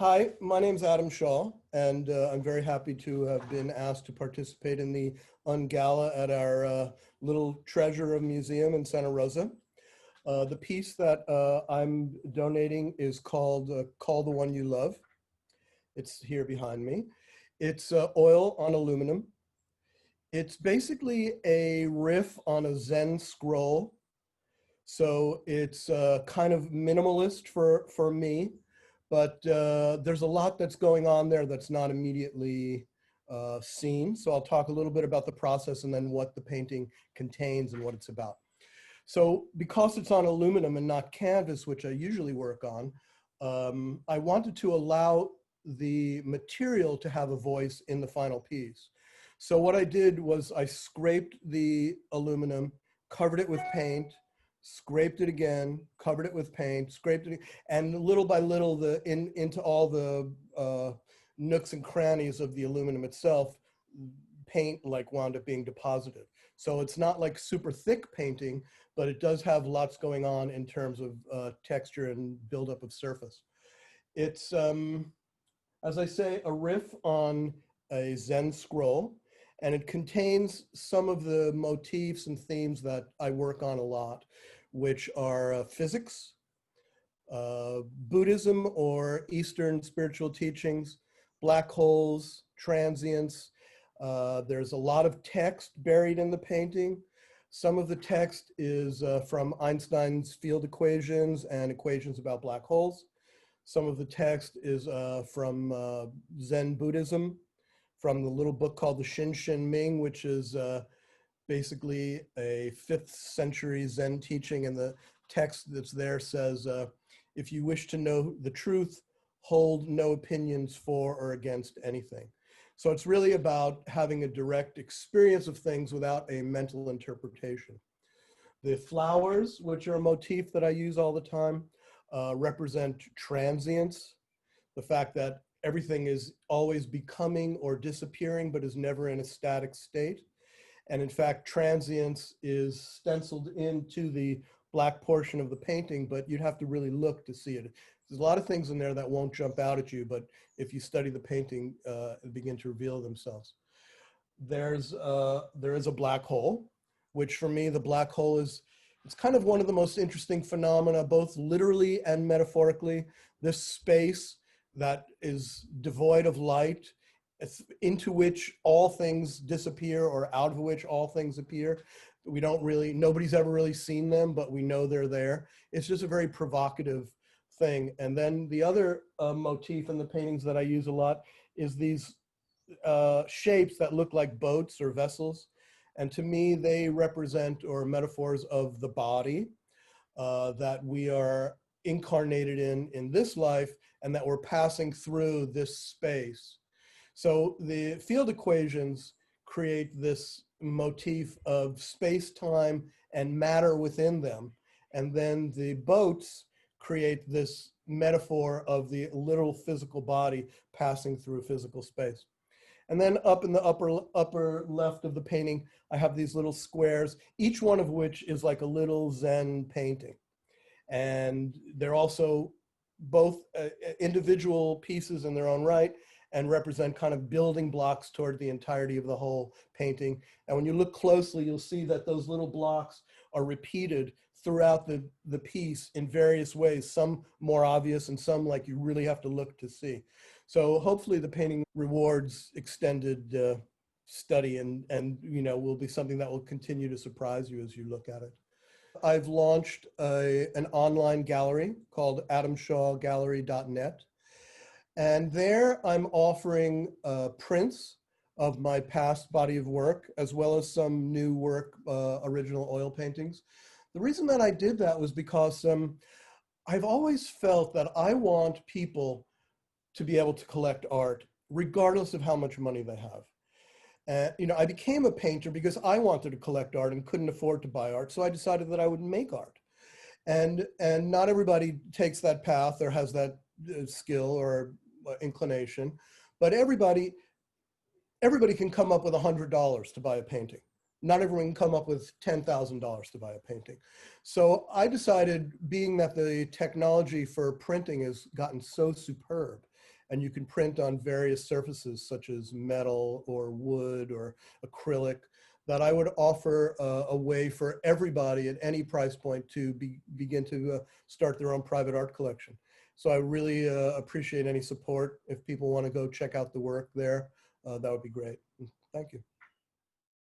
Hi, my name's Adam Shaw, and I'm very happy to have been asked to participate in the unGala at our little treasure of museum in Santa Rosa. The piece that I'm donating is called Call the One You Love. It's here behind me. It's oil on aluminum. It's basically a riff on a Zen scroll. So it's kind of minimalist for me, but there's a lot that's going on there that's not immediately seen. So I'll talk a little bit about the process and then what the painting contains and what it's about. So because it's on aluminum and not canvas, which I usually work on, I wanted to allow the material to have a voice in the final piece. So what I did was I scraped the aluminum, covered it with paint, scraped it again, covered it with paint, scraped it, and little by little into all the nooks and crannies of the aluminum itself, paint like wound up being deposited. So it's not like super thick painting, but it does have lots going on in terms of texture and buildup of surface. It's, as I say, a riff on a Zen scroll, and it contains some of the motifs and themes that I work on a lot, which are physics, Buddhism or Eastern spiritual teachings, black holes, transience. There's a lot of text buried in the painting. Some of the text is from Einstein's field equations and equations about black holes. Some of the text is from Zen Buddhism, from the little book called the Shin Shin Ming, which is basically a 5th century Zen teaching. And the text that's there says, if you wish to know the truth, hold no opinions for or against anything. So it's really about having a direct experience of things without a mental interpretation. The flowers, which are a motif that I use all the time, represent transience, the fact that everything is always becoming or disappearing, but is never in a static state. And in fact, transience is stenciled into the black portion of the painting, but you'd have to really look to see it. There's a lot of things in there that won't jump out at you, but if you study the painting, begin to reveal themselves. There is a black hole, which for me, the black hole it's kind of one of the most interesting phenomena, both literally and metaphorically. This space that is devoid of light, into which all things disappear or out of which all things appear. Nobody's ever really seen them, but we know they're there. It's just a very provocative thing. And then the other motif in the paintings that I use a lot is these shapes that look like boats or vessels. And to me, they represent or metaphors of the body that we are incarnated in this life, and that we're passing through this space. So the field equations create this motif of space, time, and matter within them. And then the boats create this metaphor of the literal physical body passing through physical space. And then up in the upper left of the painting, I have these little squares, each one of which is like a little Zen painting. And they're also both individual pieces in their own right, and represent kind of building blocks toward the entirety of the whole painting. And when you look closely, you'll see that those little blocks are repeated throughout the piece in various ways, some more obvious and some like you really have to look to see. So hopefully the painting rewards extended study and will be something that will continue to surprise you as you look at it. I've launched an online gallery called adamshawgallery.net. And there I'm offering prints of my past body of work, as well as some new work, original oil paintings. The reason that I did that was because I've always felt that I want people to be able to collect art, regardless of how much money they have. I became a painter because I wanted to collect art and couldn't afford to buy art, so I decided that I would make art. And not everybody takes that path or has that skill or inclination, but everybody can come up with $100 to buy a painting. Not everyone can come up with $10,000 to buy a painting. So I decided, being that the technology for printing has gotten so superb, and you can print on various surfaces such as metal or wood or acrylic, that I would offer a way for everybody at any price point to begin to start their own private art collection. So I really appreciate any support. If people want to go check out the work there, that would be great. Thank you.